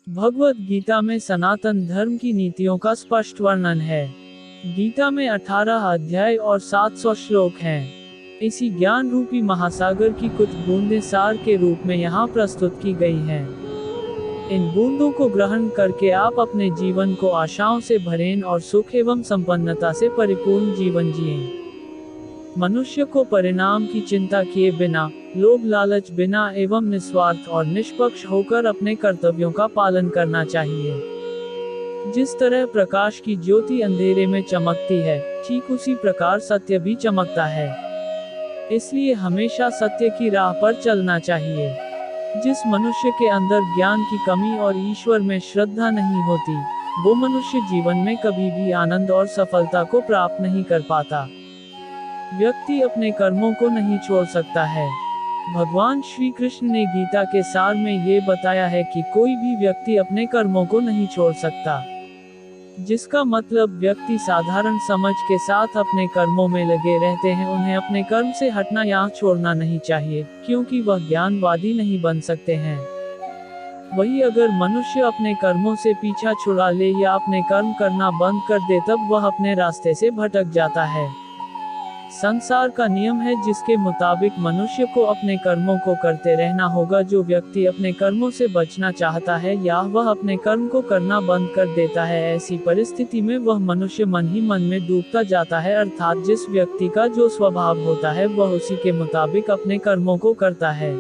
भगवद गीता में सनातन धर्म की नीतियों का स्पष्ट वर्णन है। गीता में 18 अध्याय और 700 श्लोक हैं। इसी ज्ञान रूपी महासागर की कुछ बूंदें सार के रूप में यहाँ प्रस्तुत की गई हैं। इन बूंदों को ग्रहण करके आप अपने जीवन को आशाओं से भरें और सुख एवं संपन्नता से परिपूर्ण जीवन जिएं। मनुष्य को परिणाम की चिंता किए बिना, लोभ लालच बिना एवं निस्वार्थ और निष्पक्ष होकर अपने कर्तव्यों का पालन करना चाहिए। जिस तरह प्रकाश की ज्योति अंधेरे में चमकती है, ठीक उसी प्रकार सत्य भी चमकता है। इसलिए हमेशा सत्य की राह पर चलना चाहिए। जिस मनुष्य के अंदर ज्ञान की कमी और ईश्वर में श्रद्धा नहीं होती, वो मनुष्य जीवन में कभी भी आनंद और सफलता को प्राप्त नहीं कर पाता। व्यक्ति अपने कर्मों को नहीं छोड़ सकता है। भगवान श्री कृष्ण ने गीता के सार में ये बताया है कि कोई भी व्यक्ति अपने कर्मों को नहीं छोड़ सकता, जिसका मतलब व्यक्ति साधारण समझ के साथ अपने कर्मों में लगे रहते हैं। उन्हें अपने कर्म से हटना या छोड़ना नहीं चाहिए, क्योंकि वह ज्ञानवादी नहीं बन सकते हैं। वही अगर मनुष्य अपने कर्मों से पीछा छुड़ा ले या अपने कर्म करना बंद कर दे, तब वह अपने रास्ते से भटक जाता है। संसार का नियम है जिसके मुताबिक मनुष्य को अपने कर्मों को करते रहना होगा। जो व्यक्ति अपने कर्मों से बचना चाहता है या वह अपने कर्म को करना बंद कर देता है, ऐसी परिस्थिति में वह मनुष्य मन ही मन में डूबता जाता है। अर्थात जिस व्यक्ति का जो स्वभाव होता है वह उसी के मुताबिक अपने कर्मों को करता है।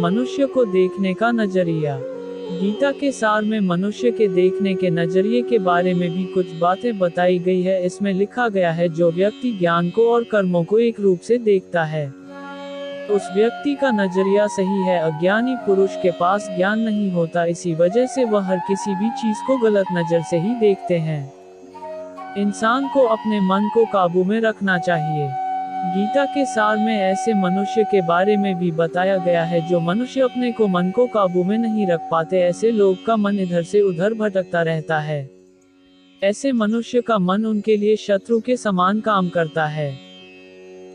मनुष्य को देखने का नजरिया। गीता के सार में मनुष्य के देखने के नजरिए के बारे में भी कुछ बातें बताई गई है। इसमें लिखा गया है, जो व्यक्ति ज्ञान को और कर्मों को एक रूप से देखता है, उस व्यक्ति का नजरिया सही है। अज्ञानी पुरुष के पास ज्ञान नहीं होता, इसी वजह से वह हर किसी भी चीज को गलत नजर से ही देखते हैं। इंसान को अपने मन को काबू में रखना चाहिए। गीता के सार में ऐसे मनुष्य के बारे में भी बताया गया है जो मनुष्य अपने को मन को काबू में नहीं रख पाते। ऐसे लोग का मन इधर से उधर भटकता रहता है। ऐसे मनुष्य का मन उनके लिए शत्रु के समान काम करता है,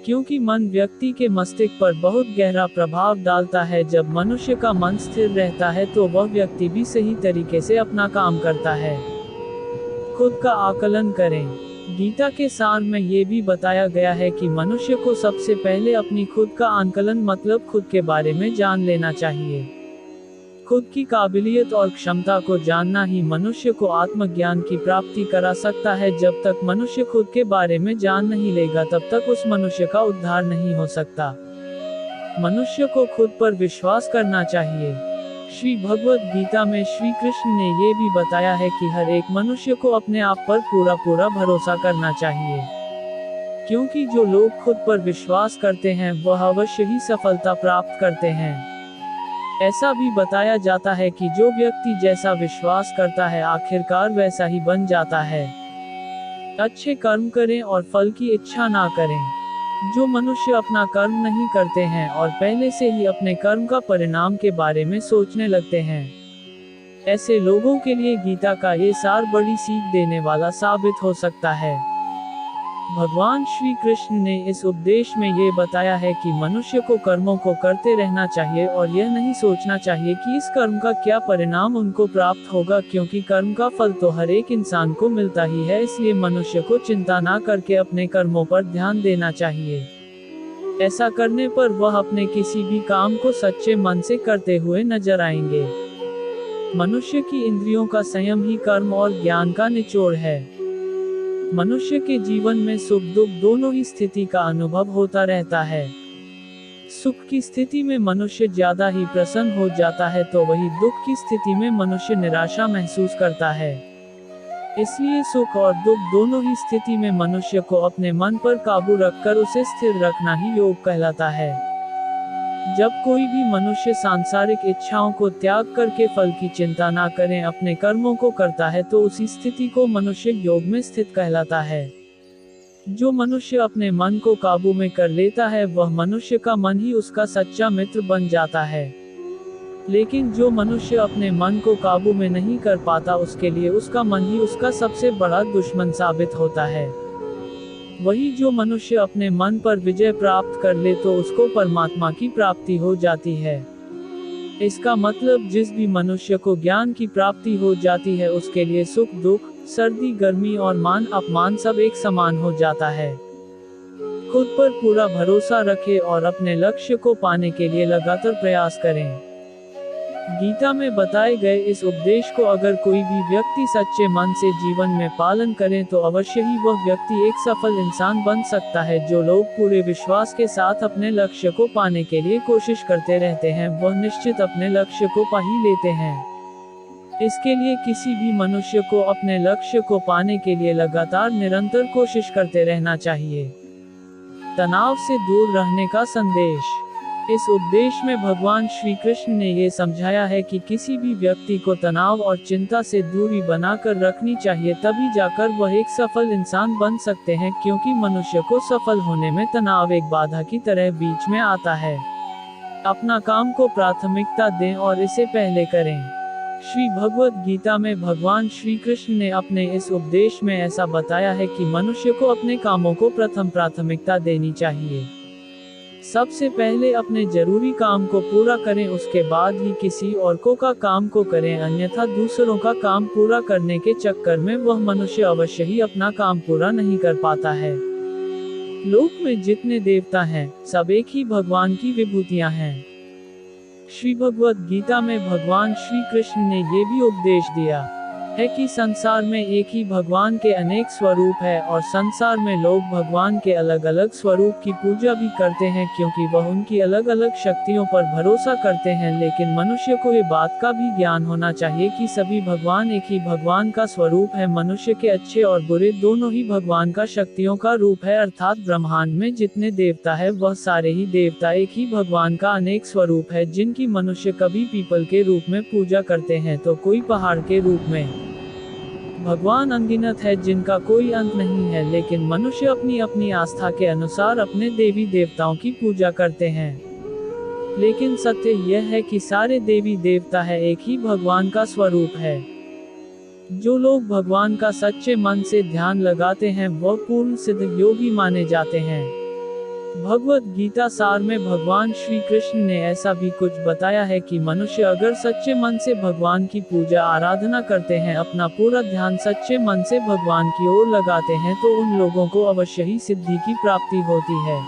क्योंकि मन व्यक्ति के मस्तिष्क पर बहुत गहरा प्रभाव डालता है। जब मनुष्य का मन स्थिर रहता है तो वह व्यक्ति भी सही तरीके से अपना काम करता है। खुद का आकलन करें। गीता के सार में ये भी बताया गया है कि मनुष्य को सबसे पहले अपनी खुद का आकलन मतलब खुद के बारे में जान लेना चाहिए। खुद की काबिलियत और क्षमता को जानना ही मनुष्य को आत्मज्ञान की प्राप्ति करा सकता है। जब तक मनुष्य खुद के बारे में जान नहीं लेगा, तब तक उस मनुष्य का उद्धार नहीं हो सकता। मनुष्य को खुद पर विश्वास करना चाहिए। श्री भगवद गीता में श्री कृष्ण ने ये भी बताया है कि हर एक मनुष्य को अपने आप पर पूरा भरोसा करना चाहिए, क्योंकि जो लोग खुद पर विश्वास करते हैं वह अवश्य ही सफलता प्राप्त करते हैं। ऐसा भी बताया जाता है कि जो व्यक्ति जैसा विश्वास करता है, आखिरकार वैसा ही बन जाता है। अच्छे कर्म करें और फल की इच्छा ना करें। जो मनुष्य अपना कर्म नहीं करते हैं और पहले से ही अपने कर्म का परिणाम के बारे में सोचने लगते हैं, ऐसे लोगों के लिए गीता का ये सार बड़ी सीख देने वाला साबित हो सकता है। भगवान श्री कृष्ण ने इस उपदेश में ये बताया है कि मनुष्य को कर्मों को करते रहना चाहिए और यह नहीं सोचना चाहिए कि इस कर्म का क्या परिणाम उनको प्राप्त होगा, क्योंकि कर्म का फल तो हर एक इंसान को मिलता ही है। इसलिए मनुष्य को चिंता ना करके अपने कर्मों पर ध्यान देना चाहिए। ऐसा करने पर वह अपने किसी भी काम को सच्चे मन से करते हुए नजर आएंगे। मनुष्य की इंद्रियों का संयम ही कर्म और ज्ञान का निचोड़ है। मनुष्य के जीवन में सुख दुख दोनों ही स्थिति का अनुभव होता रहता है। सुख की स्थिति में मनुष्य ज्यादा ही प्रसन्न हो जाता है, तो वही दुख की स्थिति में मनुष्य निराशा महसूस करता है। इसलिए सुख और दुख दोनों ही स्थिति में मनुष्य को अपने मन पर काबू रखकर उसे स्थिर रखना ही योग कहलाता है। जब कोई भी मनुष्य सांसारिक इच्छाओं को त्याग करके फल की चिंता ना करें, अपने कर्मों को करता है, तो उसी स्थिति को मनुष्य योग में स्थित कहलाता है। जो मनुष्य अपने मन को काबू में कर लेता है, वह मनुष्य का मन ही उसका सच्चा मित्र बन जाता है। लेकिन जो मनुष्य अपने मन को काबू में नहीं कर पाता, उसके लिए उसका मन ही उसका सबसे बड़ा दुश्मन साबित होता है। वही जो मनुष्य अपने मन पर विजय प्राप्त कर ले, तो उसको परमात्मा की प्राप्ति हो जाती है। इसका मतलब जिस भी मनुष्य को ज्ञान की प्राप्ति हो जाती है उसके लिए सुख दुख, सर्दी गर्मी और मान अपमान सब एक समान हो जाता है। खुद पर पूरा भरोसा रखें और अपने लक्ष्य को पाने के लिए लगातार प्रयास करें। गीता में बताए गए इस उपदेश को अगर कोई भी व्यक्ति सच्चे मन से जीवन में पालन करे तो अवश्य ही वह व्यक्ति एक सफल इंसान बन सकता है। जो लोग पूरे विश्वास के साथ अपने लक्ष्य को पाने के लिए कोशिश करते रहते हैं वह निश्चित अपने लक्ष्य को पा ही लेते हैं। इसके लिए किसी भी मनुष्य को अपने लक्ष्य को पाने के लिए लगातार निरंतर कोशिश करते रहना चाहिए। तनाव से दूर रहने का संदेश। इस उपदेश में भगवान श्री कृष्ण ने ये समझाया है कि किसी भी व्यक्ति को तनाव और चिंता से दूरी बनाकर रखनी चाहिए, तभी जाकर वह एक सफल इंसान बन सकते हैं, क्योंकि मनुष्य को सफल होने में तनाव एक बाधा की तरह बीच में आता है। अपना काम को प्राथमिकता दें और इसे पहले करें। श्री भगवद गीता में भगवान श्री कृष्ण ने अपने इस उपदेश में ऐसा बताया है कि मनुष्य को अपने कामों को प्रथम प्राथमिकता देनी चाहिए। सबसे पहले अपने जरूरी काम को पूरा करें, उसके बाद ही किसी और का काम को करें, अन्यथा दूसरों का काम पूरा करने के चक्कर में वह मनुष्य अवश्य ही अपना काम पूरा नहीं कर पाता है। लोक में जितने देवता हैं, सब एक ही भगवान की विभूतियां हैं। श्री भगवद गीता में भगवान श्री कृष्ण ने ये भी उपदेश दिया है कि संसार में एक ही भगवान के अनेक स्वरूप है और संसार में लोग भगवान के अलग अलग स्वरूप की पूजा भी करते हैं, क्योंकि वह उनकी अलग अलग शक्तियों पर भरोसा करते हैं। लेकिन मनुष्य को ये बात का भी ज्ञान होना चाहिए कि सभी भगवान एक ही भगवान का स्वरूप है। मनुष्य के अच्छे और बुरे दोनों ही भगवान का शक्तियों का रूप है, अर्थात ब्रह्मांड में जितने देवता है वह सारे ही देवता एक ही भगवान का अनेक स्वरूप है, जिनकी मनुष्य कभी पीपल के रूप में पूजा करते हैं तो कोई पहाड़ के रूप में। भगवान अनगिनत है जिनका कोई अंत नहीं है, लेकिन मनुष्य अपनी अपनी आस्था के अनुसार अपने देवी देवताओं की पूजा करते हैं। लेकिन सत्य यह है कि सारे देवी देवता है एक ही भगवान का स्वरूप है। जो लोग भगवान का सच्चे मन से ध्यान लगाते हैं वह पूर्ण सिद्ध योगी माने जाते हैं। भगवद गीता सार में भगवान श्री कृष्ण ने ऐसा भी कुछ बताया है कि मनुष्य अगर सच्चे मन से भगवान की पूजा आराधना करते हैं, अपना पूरा ध्यान सच्चे मन से भगवान की ओर लगाते हैं, तो उन लोगों को अवश्य ही सिद्धि की प्राप्ति होती है।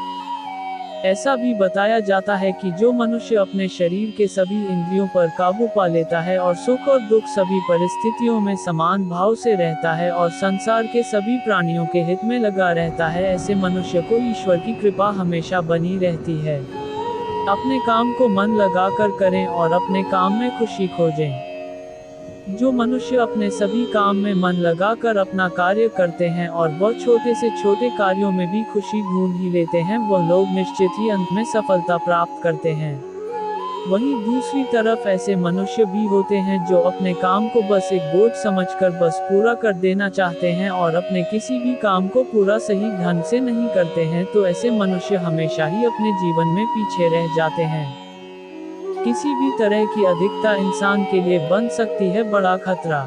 ऐसा भी बताया जाता है कि जो मनुष्य अपने शरीर के सभी इंद्रियों पर काबू पा लेता है और सुख और दुख सभी परिस्थितियों में समान भाव से रहता है और संसार के सभी प्राणियों के हित में लगा रहता है, ऐसे मनुष्य को ईश्वर की कृपा हमेशा बनी रहती है। अपने काम को मन लगाकर करें और अपने काम में खुशी खोजें। जो मनुष्य अपने सभी काम में मन लगाकर अपना कार्य करते हैं और वह छोटे से छोटे कार्यों में भी खुशी ढूंढ ही लेते हैं, वह लोग निश्चित ही अंत में सफलता प्राप्त करते हैं। वहीं दूसरी तरफ ऐसे मनुष्य भी होते हैं जो अपने काम को बस एक बोझ समझकर बस पूरा कर देना चाहते हैं और अपने किसी भी काम को पूरा सही ढंग से नहीं करते हैं, तो ऐसे मनुष्य हमेशा ही अपने जीवन में पीछे रह जाते हैं। किसी भी तरह की अधिकता इंसान के लिए बन सकती है बड़ा खतरा।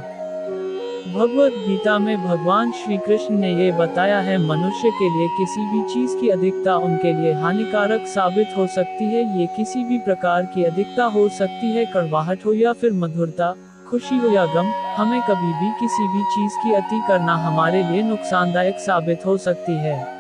भगवद गीता में भगवान श्री कृष्ण ने ये बताया है, मनुष्य के लिए किसी भी चीज की अधिकता उनके लिए हानिकारक साबित हो सकती है। ये किसी भी प्रकार की अधिकता हो सकती है, कड़वाहट हो या फिर मधुरता, खुशी हो या गम। हमें कभी भी किसी भी चीज की अति करना हमारे लिए नुकसानदायक साबित हो सकती है।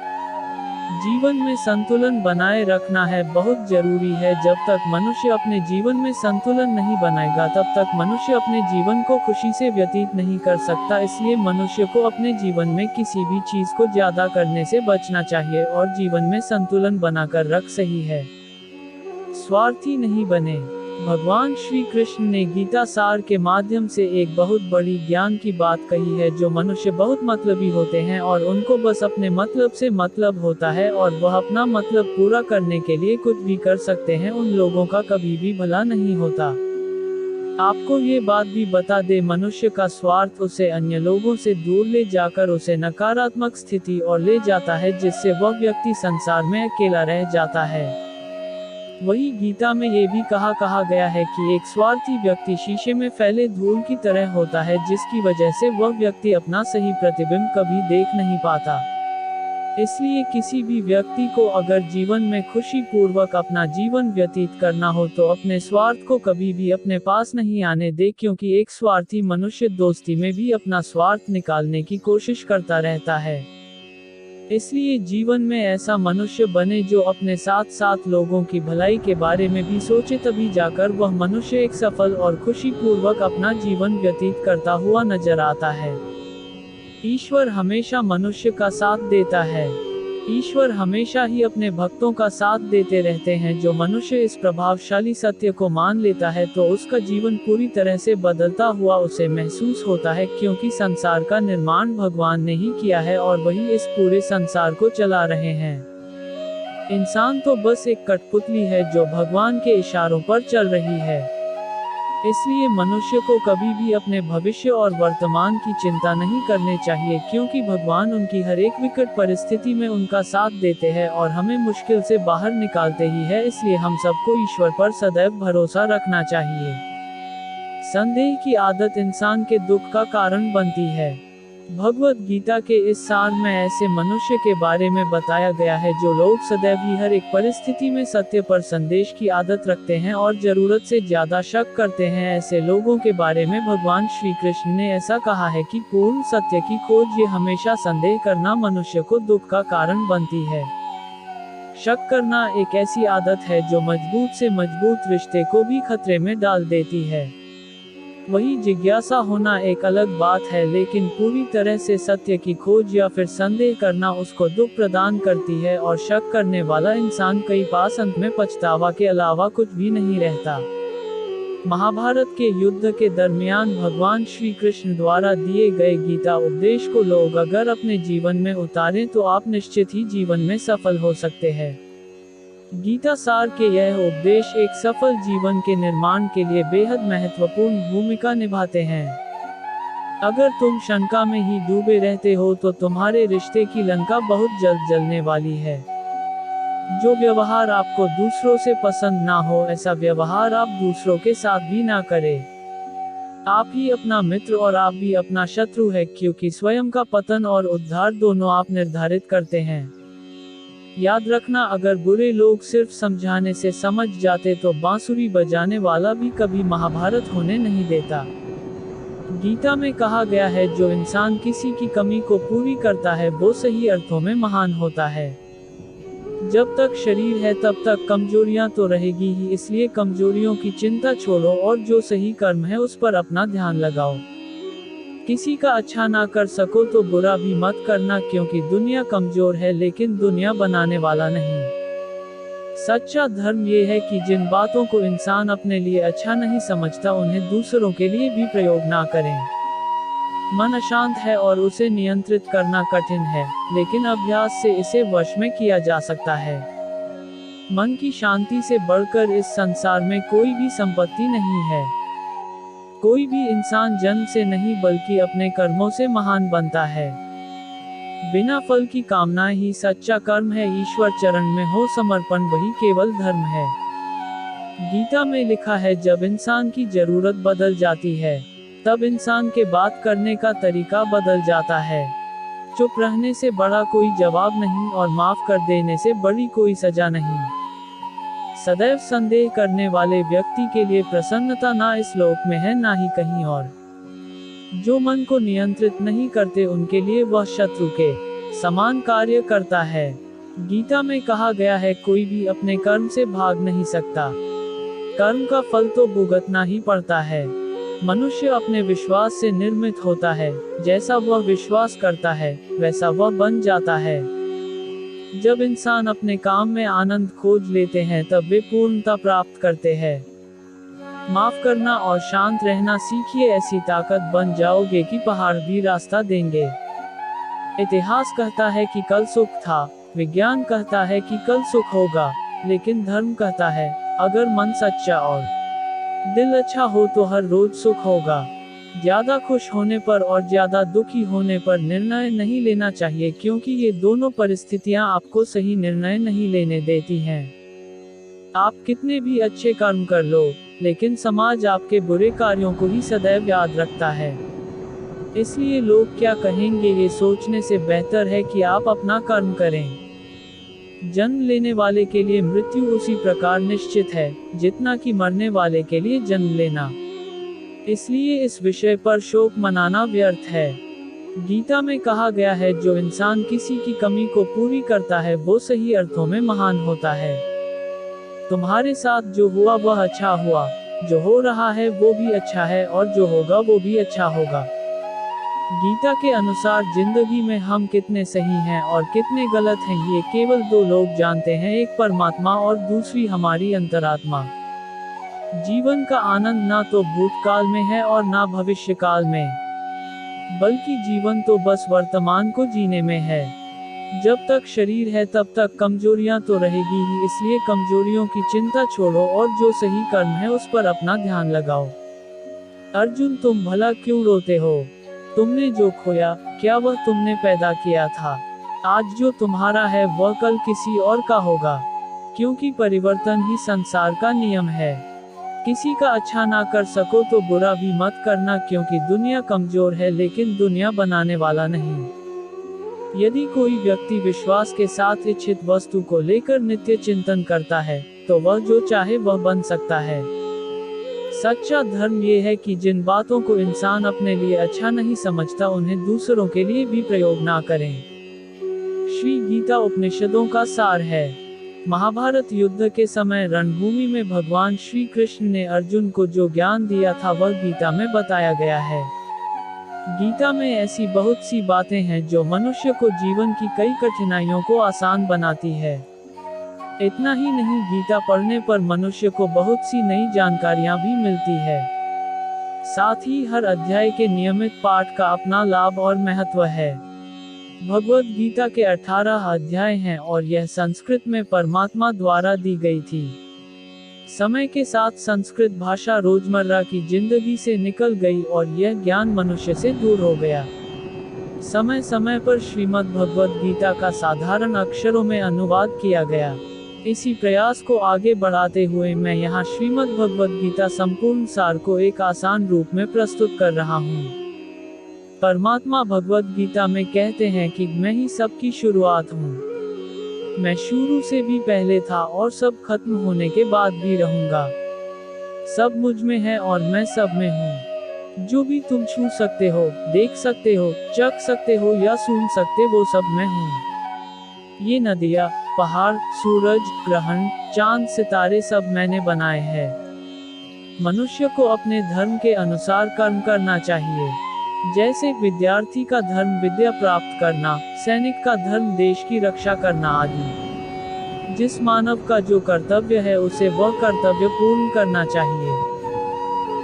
जीवन में संतुलन बनाए रखना है बहुत जरूरी है। जब तक मनुष्य अपने जीवन में संतुलन नहीं बनाएगा तब तक मनुष्य अपने जीवन को खुशी से व्यतीत नहीं कर सकता। इसलिए मनुष्य को अपने जीवन में किसी भी चीज को ज्यादा करने से बचना चाहिए और जीवन में संतुलन बनाकर रख सही है। स्वार्थी नहीं बने। भगवान श्री कृष्ण ने गीता सार के माध्यम से एक बहुत बड़ी ज्ञान की बात कही है। जो मनुष्य बहुत मतलबी होते हैं और उनको बस अपने मतलब से मतलब होता है और वह अपना मतलब पूरा करने के लिए कुछ भी कर सकते हैं, उन लोगों का कभी भी भला नहीं होता। आपको ये बात भी बता दे, मनुष्य का स्वार्थ उसे अन्य लोगों से दूर ले जाकर उसे नकारात्मक स्थिति और ले जाता है, जिससे वह व्यक्ति संसार में अकेला रह जाता है। वही गीता में ये भी कहा गया है कि एक स्वार्थी व्यक्ति शीशे में फैले धूल की तरह होता है, जिसकी वजह से वह व्यक्ति अपना सही प्रतिबिंब कभी देख नहीं पाता। इसलिए किसी भी व्यक्ति को अगर जीवन में खुशी पूर्वक अपना जीवन व्यतीत करना हो तो अपने स्वार्थ को कभी भी अपने पास नहीं आने दे, क्योंकि एक स्वार्थी मनुष्य दोस्ती में भी अपना स्वार्थ निकालने की कोशिश करता रहता है। इसलिए जीवन में ऐसा मनुष्य बने जो अपने साथ साथ लोगों की भलाई के बारे में भी सोचे, तभी जाकर वह मनुष्य एक सफल और खुशी पूर्वक अपना जीवन व्यतीत करता हुआ नजर आता है। ईश्वर हमेशा मनुष्य का साथ देता है। ईश्वर हमेशा ही अपने भक्तों का साथ देते रहते हैं। जो मनुष्य इस प्रभावशाली सत्य को मान लेता है तो उसका जीवन पूरी तरह से बदलता हुआ उसे महसूस होता है, क्योंकि संसार का निर्माण भगवान ने ही किया है और वही इस पूरे संसार को चला रहे हैं। इंसान तो बस एक कठपुतली है जो भगवान के इशारों पर चल रही है। इसलिए मनुष्य को कभी भी अपने भविष्य और वर्तमान की चिंता नहीं करनी चाहिए, क्योंकि भगवान उनकी हर एक विकट परिस्थिति में उनका साथ देते हैं और हमें मुश्किल से बाहर निकालते ही है। इसलिए हम सबको ईश्वर पर सदैव भरोसा रखना चाहिए। संदेह की आदत इंसान के दुख का कारण बनती है। भगवत गीता के इस सार में ऐसे मनुष्य के बारे में बताया गया है जो लोग सदैव ही हर एक परिस्थिति में सत्य पर संदेश की आदत रखते हैं और जरूरत से ज्यादा शक करते हैं। ऐसे लोगों के बारे में भगवान श्री कृष्ण ने ऐसा कहा है कि पूर्ण सत्य की खोज ये हमेशा संदेह करना मनुष्य को दुख का कारण बनती है। शक करना एक ऐसी आदत है जो मजबूत से मजबूत रिश्ते को भी खतरे में डाल देती है। वही जिज्ञासा होना एक अलग बात है, लेकिन पूरी तरह से सत्य की खोज या फिर संदेह करना उसको दुख प्रदान करती है और शक करने वाला इंसान कई पास अंत में पछतावा के अलावा कुछ भी नहीं रहता। महाभारत के युद्ध के दरमियान भगवान श्री कृष्ण द्वारा दिए गए गीता उपदेश को लोग अगर अपने जीवन में उतारें तो आप निश्चित ही जीवन में सफल हो सकते हैं। गीता सार के यह उपदेश एक सफल जीवन के निर्माण के लिए बेहद महत्वपूर्ण भूमिका निभाते हैं। अगर तुम शंका में ही डूबे रहते हो तो तुम्हारे रिश्ते की लंका बहुत जल्द जलने वाली है। जो व्यवहार आपको दूसरों से पसंद ना हो, ऐसा व्यवहार आप दूसरों के साथ भी ना करें। आप ही अपना मित्र और आप भी अपना शत्रु है, क्योंकि स्वयं का पतन और उद्धार दोनों आप निर्धारित करते हैं। याद रखना, अगर बुरे लोग सिर्फ समझाने से समझ जाते तो बांसुरी बजाने वाला भी कभी महाभारत होने नहीं देता। गीता में कहा गया है, जो इंसान किसी की कमी को पूरी करता है वो सही अर्थों में महान होता है। जब तक शरीर है तब तक कमजोरियां तो रहेगी ही, इसलिए कमजोरियों की चिंता छोड़ो और जो सही कर्म है उस पर अपना ध्यान लगाओ। किसी का अच्छा ना कर सको तो बुरा भी मत करना, क्योंकि दुनिया कमजोर है लेकिन दुनिया बनाने वाला नहीं। सच्चा धर्म ये है कि जिन बातों को इंसान अपने लिए अच्छा नहीं समझता उन्हें दूसरों के लिए भी प्रयोग ना करें। मन अशांत है और उसे नियंत्रित करना कठिन है, लेकिन अभ्यास से इसे वश में किया जा सकता है। मन की शांति से बढ़कर इस संसार में कोई भी संपत्ति नहीं है। कोई भी इंसान जन्म से नहीं बल्कि अपने कर्मों से महान बनता है। बिना फल की कामना ही सच्चा कर्म है। ईश्वर चरण में हो समर्पण वही केवल धर्म है। गीता में लिखा है, जब इंसान की जरूरत बदल जाती है तब इंसान के बात करने का तरीका बदल जाता है। चुप रहने से बड़ा कोई जवाब नहीं और माफ कर देने से बड़ी कोई सजा नहीं। सदैव संदेह करने वाले व्यक्ति के लिए प्रसन्नता ना इस लोक में है ना ही कहीं और। जो मन को नियंत्रित नहीं करते उनके लिए वह शत्रु के समान कार्य करता है। गीता में कहा गया है, कोई भी अपने कर्म से भाग नहीं सकता। कर्म का फल तो भुगतना ही पड़ता है। मनुष्य अपने विश्वास से निर्मित होता है। जैसा वह विश्वास करता है वैसा वह बन जाता है। जब इंसान अपने काम में आनंद खोज लेते हैं तब वे पूर्णता प्राप्त करते हैं। माफ करना और शांत रहना सीखिए, ऐसी ताकत बन जाओगे कि पहाड़ भी रास्ता देंगे। इतिहास कहता है कि कल सुख था, विज्ञान कहता है कि कल सुख होगा, लेकिन धर्म कहता है अगर मन सच्चा और दिल अच्छा हो तो हर रोज सुख होगा। ज्यादा खुश होने पर और ज्यादा दुखी होने पर निर्णय नहीं लेना चाहिए, क्योंकि ये दोनों परिस्थितियां आपको सही निर्णय नहीं लेने देती हैं। आप कितने भी अच्छे कर्म कर लो, लेकिन समाज आपके बुरे कार्यों को ही सदैव याद रखता है। इसलिए लोग क्या कहेंगे ये सोचने से बेहतर है कि आप अपना कर्म करें। जन्म लेने वाले के लिए मृत्यु उसी प्रकार निश्चित है जितना कि मरने वाले के लिए जन्म लेना। इसलिए इस विषय पर शोक मनाना व्यर्थ है। गीता में कहा गया है, जो इंसान किसी की कमी को पूरी करता है वो सही अर्थों में महान होता है। तुम्हारे साथ जो हुआ वह अच्छा हुआ, जो हो रहा है वो भी अच्छा है और जो होगा वो भी अच्छा होगा। गीता के अनुसार जिंदगी में हम कितने सही हैं और कितने गलत हैं ये केवल दो लोग जानते हैं, एक परमात्मा और दूसरी हमारी अंतरात्मा। जीवन का आनंद ना तो भूतकाल में है और ना भविष्यकाल में, बल्कि जीवन तो बस वर्तमान को जीने में है। जब तक शरीर है तब तक कमजोरियां तो रहेगी ही, इसलिए कमजोरियों की चिंता छोड़ो और जो सही कर्म है उस पर अपना ध्यान लगाओ। अर्जुन, तुम भला क्यों रोते हो? तुमने जो खोया क्या वह तुमने पैदा किया था? आज जो तुम्हारा है वह कल किसी और का होगा, क्योंकि परिवर्तन ही संसार का नियम है। किसी का अच्छा ना कर सको तो बुरा भी मत करना, क्योंकि दुनिया कमजोर है लेकिन दुनिया बनाने वाला नहीं। यदि कोई व्यक्ति विश्वास के साथ इच्छित वस्तु को लेकर नित्य चिंतन करता है तो वह जो चाहे वह बन सकता है। सच्चा धर्म ये है कि जिन बातों को इंसान अपने लिए अच्छा नहीं समझता उन्हें दूसरों के लिए भी प्रयोग ना करें। श्री गीता उपनिषदों का सार है। महाभारत युद्ध के समय रणभूमि में भगवान श्री कृष्ण ने अर्जुन को जो ज्ञान दिया था वह गीता में बताया गया है। गीता में ऐसी बहुत सी बातें हैं जो मनुष्य को जीवन की कई कठिनाइयों को आसान बनाती है। इतना ही नहीं, गीता पढ़ने पर मनुष्य को बहुत सी नई जानकारियां भी मिलती है। साथ ही हर अध्याय के नियमित पाठ का अपना लाभ और महत्व है। भगवद गीता के 18 अध्याय हैं और यह संस्कृत में परमात्मा द्वारा दी गई थी। समय के साथ संस्कृत भाषा रोजमर्रा की जिंदगी से निकल गई और यह ज्ञान मनुष्य से दूर हो गया। समय समय पर श्रीमद् भगवद गीता का साधारण अक्षरों में अनुवाद किया गया। इसी प्रयास को आगे बढ़ाते हुए मैं यहाँ श्रीमद् भगवद गीता संपूर्ण सार को एक आसान रूप में प्रस्तुत कर रहा हूँ। परमात्मा भगवद गीता में कहते हैं कि मैं ही सबकी शुरुआत हूँ। मैं शुरू से भी पहले था और सब खत्म होने के बाद भी रहूंगा। सब मुझ में है और मैं सब में हूँ। जो भी तुम छू सकते हो, देख सकते हो, चख सकते हो या सुन सकते वो सब मैं हूँ। ये नदियाँ, पहाड़, सूरज, ग्रहण, चांद, सितारे सब मैंने बनाए हैं। मनुष्य को अपने धर्म के अनुसार कर्म करना चाहिए। जैसे विद्यार्थी का धर्म विद्या प्राप्त करना, सैनिक का धर्म देश की रक्षा करना आदि। जिस मानव का जो कर्तव्य है उसे वह कर्तव्य पूर्ण करना चाहिए।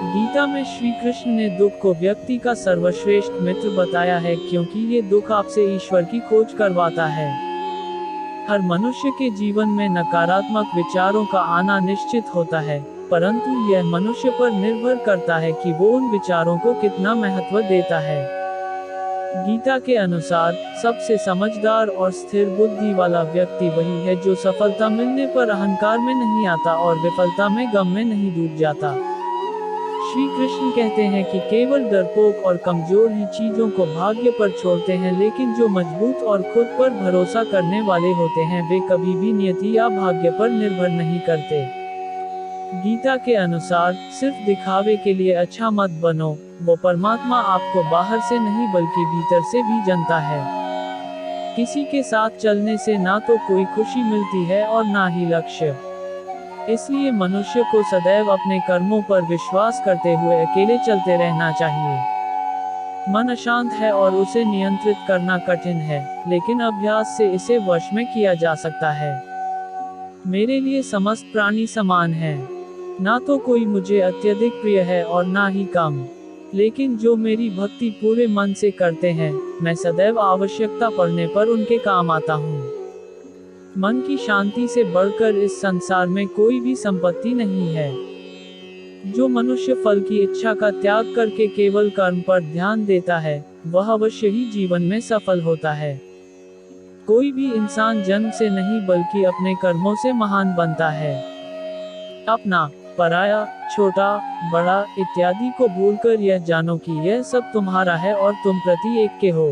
गीता में श्री कृष्ण ने दुख को व्यक्ति का सर्वश्रेष्ठ मित्र बताया है, क्योंकि ये दुख आपसे ईश्वर की खोज करवाता है। हर मनुष्य के जीवन में नकारात्मक विचारों का आना निश्चित होता है, परंतु यह मनुष्य पर निर्भर करता है कि वो उन विचारों को कितना महत्व देता है। गीता के अनुसार सबसे समझदार और स्थिर बुद्धि वाला व्यक्ति वही है जो सफलता मिलने पर अहंकार में नहीं आता और विफलता में गम में नहीं डूब जाता। श्री कृष्ण कहते हैं कि केवल डरपोक और कमजोर ही चीजों को भाग्य पर छोड़ते हैं, लेकिन जो मजबूत और खुद पर भरोसा करने वाले होते हैं वे कभी भी नियति या भाग्य पर निर्भर नहीं करते। गीता के अनुसार सिर्फ दिखावे के लिए अच्छा मत बनो, वो परमात्मा आपको बाहर से नहीं बल्कि भीतर से भी जानता है। किसी के साथ चलने से ना तो कोई खुशी मिलती है और ना ही लक्ष्य। इसलिए मनुष्य को सदैव अपने कर्मों पर विश्वास करते हुए अकेले चलते रहना चाहिए। मन अशांत है और उसे नियंत्रित करना कठिन है, लेकिन अभ्यास से इसे वश में किया जा सकता है। मेरे लिए समस्त प्राणी समान हैं। ना तो कोई मुझे अत्यधिक प्रिय है और ना ही कम, लेकिन जो मेरी भक्ति पूरे मन से करते हैं, मैं सदैव आवश्यकता पड़ने पर उनके काम आता हूँ। मन की शांति से बढ़कर इस संसार में कोई भी संपत्ति नहीं है। जो मनुष्य फल की इच्छा का त्याग करके केवल कर्म पर ध्यान देता है, वह अवश्य ही जीवन में सफल होता है। कोई भी इंसान जन्म से नहीं बल्कि अपने कर्मों से महान बनता है। अपना पराया, छोटा, बड़ा इत्यादि को भूलकर यह जानो कि यह सब तुम्हारा है और तुम प्रत्येक के हो।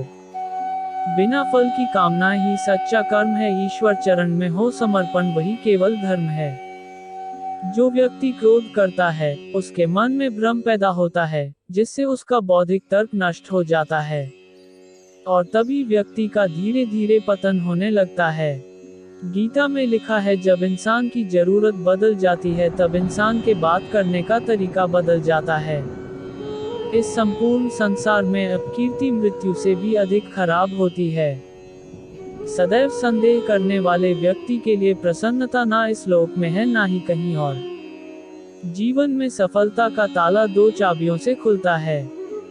बिना फल की कामना ही सच्चा कर्म है। ईश्वर चरण में हो समर्पण वही केवल धर्म है। जो व्यक्ति क्रोध करता है, उसके मन में भ्रम पैदा होता है, जिससे उसका बौद्धिक तर्क नष्ट हो जाता है और तभी व्यक्ति का धीरे धीरे पतन होने लगता है। गीता में लिखा है, जब इंसान की जरूरत बदल जाती है तब इंसान के बात करने का तरीका बदल जाता है। इस संपूर्ण संसार में अपकीर्ति मृत्यु से भी अधिक खराब होती है। सदैव संदेह करने वाले व्यक्ति के लिए प्रसन्नता ना इस लोक में है ना ही कहीं और। जीवन में सफलता का ताला दो चाबियों से खुलता है,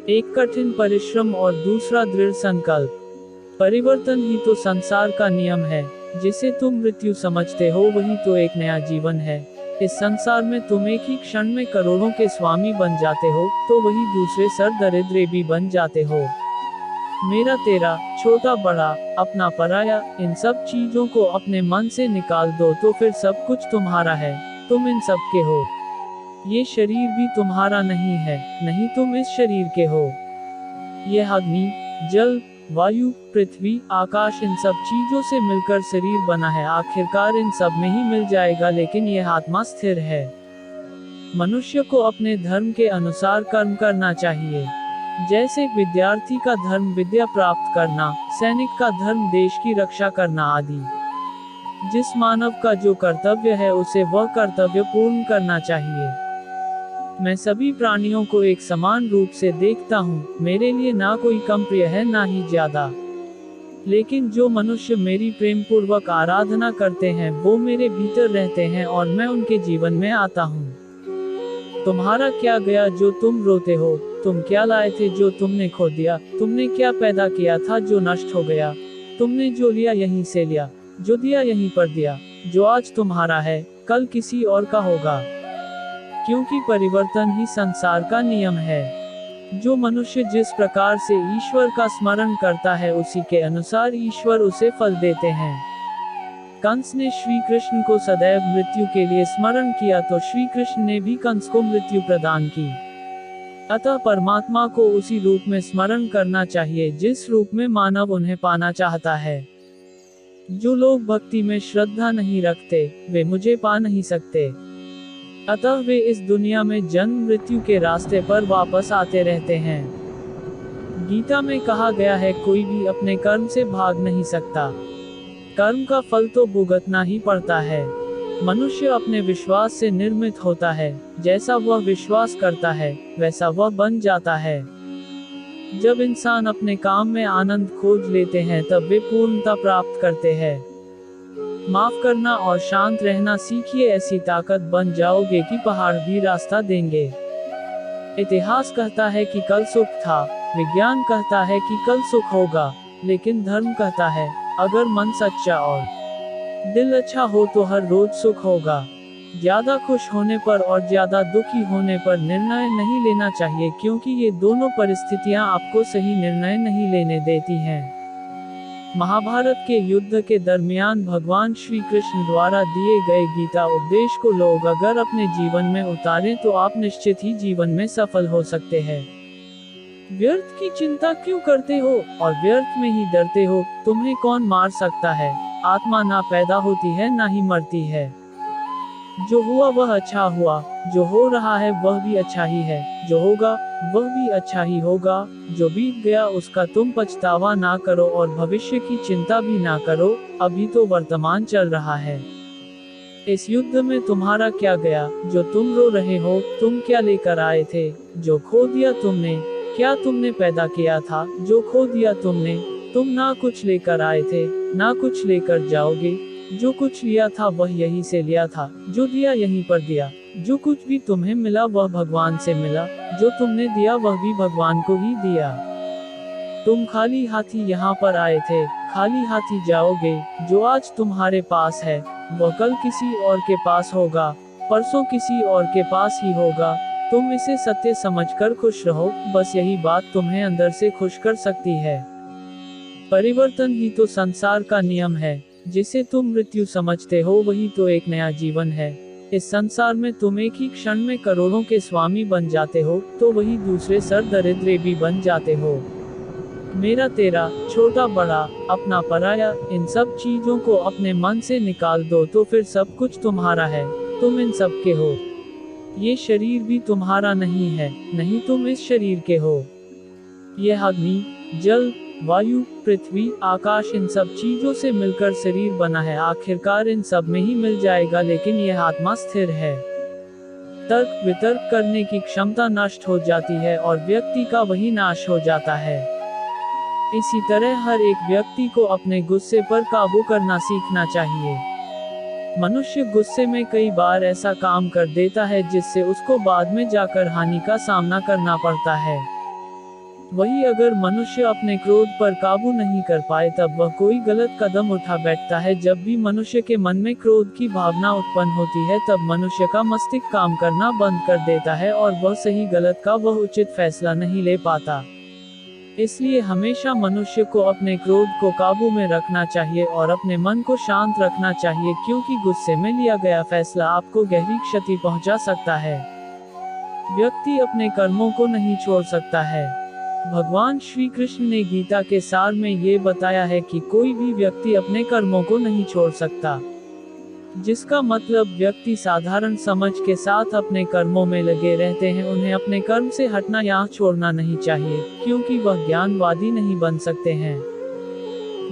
एक कठिन परिश्रम और दूसरा दृढ़ संकल्प। परिवर्तन ही तो संसार का नियम है। जिसे तुम मृत्यु समझते हो वही तो एक नया जीवन है। इस संसार में तुम एक ही क्षण में करोड़ों के स्वामी बन जाते हो, तो वही दूसरे सर दरिद्रे भी बन जाते हो। मेरा तेरा, छोटा बड़ा, अपना पराया, इन सब चीजों को अपने मन से निकाल दो तो फिर सब कुछ तुम्हारा है। तुम इन सब के हो। ये शरीर भी तुम्हारा नहीं है, नहीं तुम इस शरीर के हो। यह अग्नि, जल, वायु, पृथ्वी, आकाश इन सब चीजों से मिलकर शरीर बना है। आखिरकार इन सब में ही मिल जाएगा, लेकिन यह आत्मा स्थिर है। मनुष्य को अपने धर्म के अनुसार कर्म करना चाहिए। जैसे विद्यार्थी का धर्म विद्या प्राप्त करना, सैनिक का धर्म देश की रक्षा करना आदि। जिस मानव का जो कर्तव्य है उसे वह कर्तव्य पूर्ण करना चाहिए। मैं सभी प्राणियों को एक समान रूप से देखता हूँ। मेरे लिए ना कोई कम प्रिय है ना ही ज्यादा। लेकिन जो मनुष्य मेरी प्रेम पूर्वक आराधना करते हैं वो मेरे भीतर रहते हैं और मैं उनके जीवन में आता हूँ। तुम्हारा क्या गया जो तुम रोते हो? तुम क्या लाए थे जो तुमने खो दिया? तुमने क्या पैदा किया था जो नष्ट हो गया? तुमने जो लिया यहीं से लिया, जो दिया यहीं पर दिया। जो आज तुम्हारा है कल किसी और का होगा, क्योंकि परिवर्तन ही संसार का नियम है। जो मनुष्य जिस प्रकार से ईश्वर का स्मरण करता है उसी के अनुसार ईश्वर उसे फल देते हैं। कंस ने श्री कृष्ण को सदैव मृत्यु के लिए स्मरण किया तो श्री कृष्ण ने भी कंस को मृत्यु प्रदान की। अतः परमात्मा को उसी रूप में स्मरण करना चाहिए जिस रूप में मानव उन्हें पाना चाहता है। जो लोग भक्ति में श्रद्धा नहीं रखते वे मुझे पा नहीं सकते। अतः वे इस दुनिया में जन्म मृत्यु के रास्ते पर वापस आते रहते हैं। गीता में कहा गया है, कोई भी अपने कर्म से भाग नहीं सकता। कर्म का फल तो भुगतना ही पड़ता है। मनुष्य अपने विश्वास से निर्मित होता है। जैसा वह विश्वास करता है वैसा वह बन जाता है। जब इंसान अपने काम में आनंद खोज लेते हैं तब वे पूर्णता प्राप्त करते हैं। माफ करना और शांत रहना सीखिए, ऐसी ताकत बन जाओगे कि पहाड़ भी रास्ता देंगे। इतिहास कहता है कि कल सुख था, विज्ञान कहता है कि कल सुख होगा, लेकिन धर्म कहता है अगर मन सच्चा और दिल अच्छा हो तो हर रोज सुख होगा। ज्यादा खुश होने पर और ज्यादा दुखी होने पर निर्णय नहीं लेना चाहिए, क्योंकि ये दोनों परिस्थितियां आपको सही निर्णय नहीं लेने देती हैं। महाभारत के युद्ध के दरमियान भगवान श्री कृष्ण द्वारा दिए गए गीता उपदेश को लोग अगर अपने जीवन में उतारें तो आप निश्चित ही जीवन में सफल हो सकते हैं। व्यर्थ की चिंता क्यों करते हो और व्यर्थ में ही डरते हो? तुम्हें कौन मार सकता है? आत्मा ना पैदा होती है ना ही मरती है। जो हुआ वह अच्छा हुआ, जो हो रहा है वह भी अच्छा ही है, जो होगा वह भी अच्छा ही होगा। जो बीत गया उसका तुम पछतावा ना करो और भविष्य की चिंता भी ना करो, अभी तो वर्तमान चल रहा है। इस युद्ध में तुम्हारा क्या गया जो तुम रो रहे हो? तुम क्या लेकर आए थे जो खो दिया तुमने? क्या तुमने पैदा किया था जो खो दिया तुमने? तुम ना कुछ लेकर आए थे ना कुछ लेकर जाओगे। जो कुछ लिया था वह यहीं से लिया था, जो दिया यहीं पर दिया। जो कुछ भी तुम्हें मिला वह भगवान से मिला, जो तुमने दिया वह भी भगवान को ही दिया। तुम खाली हाथी यहाँ पर आए थे, खाली हाथी जाओगे। जो आज तुम्हारे पास है वह कल किसी और के पास होगा, परसों किसी और के पास ही होगा। तुम इसे सत्य समझकर खुश रहो, बस यही बात तुम्हें अंदर से खुश कर सकती है। परिवर्तन ही तो संसार का नियम है। जिसे तुम मृत्यु समझते हो वही तो एक नया जीवन है। इस संसार में तुम एक ही क्षण में करोड़ों के स्वामी बन जाते हो, तो वही दूसरे सर दरिद्रे भी बन जाते हो। मेरा तेरा, छोटा बड़ा, अपना पराया, इन सब चीजों को अपने मन से निकाल दो तो फिर सब कुछ तुम्हारा है, तुम इन सब के हो। ये शरीर भी तुम्हारा नहीं है, नहीं तुम इस शरीर के हो। यह अग्नि, जल, वायु, पृथ्वी, आकाश इन सब चीजों से मिलकर शरीर बना है, आखिरकार इन सब में ही मिल जाएगा, लेकिन यह आत्मा स्थिर है। तर्क वितर्क करने की क्षमता नष्ट हो जाती है और व्यक्ति का वही नाश हो जाता है। इसी तरह हर एक व्यक्ति को अपने गुस्से पर काबू करना सीखना चाहिए। मनुष्य गुस्से में कई बार ऐसा काम कर देता है जिससे उसको बाद में जाकर हानि का सामना करना पड़ता है। वही अगर मनुष्य अपने क्रोध पर काबू नहीं कर पाए तब वह कोई गलत कदम उठा बैठता है। जब भी मनुष्य के मन में क्रोध की भावना उत्पन्न होती है तब मनुष्य का मस्तिष्क काम करना बंद कर देता है और वह सही गलत का वह उचित फैसला नहीं ले पाता। इसलिए हमेशा मनुष्य को अपने क्रोध को काबू में रखना चाहिए और अपने मन को शांत रखना चाहिए, क्योंकि गुस्से में लिया गया फैसला आपको गहरी क्षति पहुंचा सकता है। व्यक्ति अपने कर्मों को नहीं छोड़ सकता है। भगवान श्री कृष्ण ने गीता के सार में ये बताया है कि कोई भी व्यक्ति अपने कर्मों को नहीं छोड़ सकता, जिसका मतलब व्यक्ति साधारण समझ के साथ अपने कर्मों में लगे रहते हैं। उन्हें अपने कर्म से हटना या छोड़ना नहीं चाहिए, क्योंकि वह ज्ञानवादी नहीं बन सकते हैं।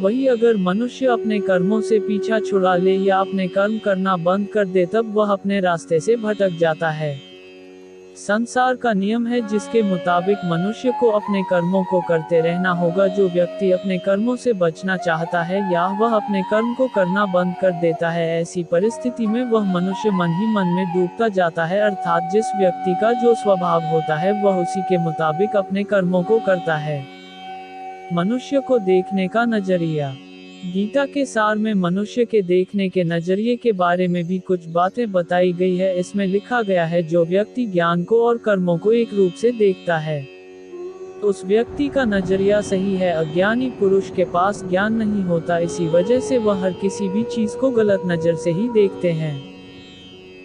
वही अगर मनुष्य अपने कर्मों से पीछा छुड़ा ले या अपने कर्म करना बंद कर दे तब वह अपने रास्ते से भटक जाता है। संसार का नियम है जिसके मुताबिक मनुष्य को अपने कर्मों को करते रहना होगा। जो व्यक्ति अपने कर्मों से बचना चाहता है या वह अपने कर्म को करना बंद कर देता है, ऐसी परिस्थिति में वह मनुष्य मन ही मन में डूबता जाता है, अर्थात जिस व्यक्ति का जो स्वभाव होता है वह उसी के मुताबिक अपने कर्मों को करता है। मनुष्य को देखने का नजरिया। गीता के सार में मनुष्य के देखने के नजरिए के बारे में भी कुछ बातें बताई गई है। इसमें लिखा गया है, जो व्यक्ति ज्ञान को और कर्मों को एक रूप से देखता है उस व्यक्ति का नजरिया सही है। अज्ञानी पुरुष के पास ज्ञान नहीं होता, इसी वजह से वह हर किसी भी चीज को गलत नजर से ही देखते हैं।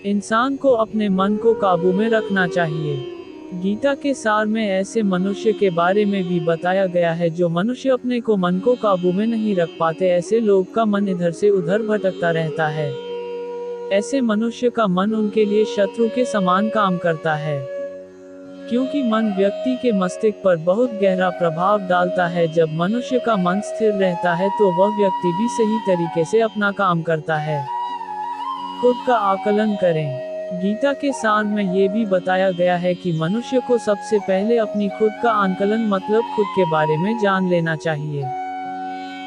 इंसान को अपने मन को काबू में रखना चाहिए। गीता के सार में ऐसे मनुष्य के बारे में भी बताया गया है जो मनुष्य अपने को मन को काबू में नहीं रख पाते। ऐसे लोग का मन इधर से उधर भटकता रहता है। ऐसे मनुष्य का मन उनके लिए शत्रु के समान काम करता है, क्योंकि मन व्यक्ति के मस्तिष्क पर बहुत गहरा प्रभाव डालता है। जब मनुष्य का मन स्थिर रहता है तो वह व्यक्ति भी सही तरीके से अपना काम करता है। खुद का आकलन करें। गीता के सार में ये भी बताया गया है कि मनुष्य को सबसे पहले अपनी खुद का आकलन मतलब खुद के बारे में जान लेना चाहिए।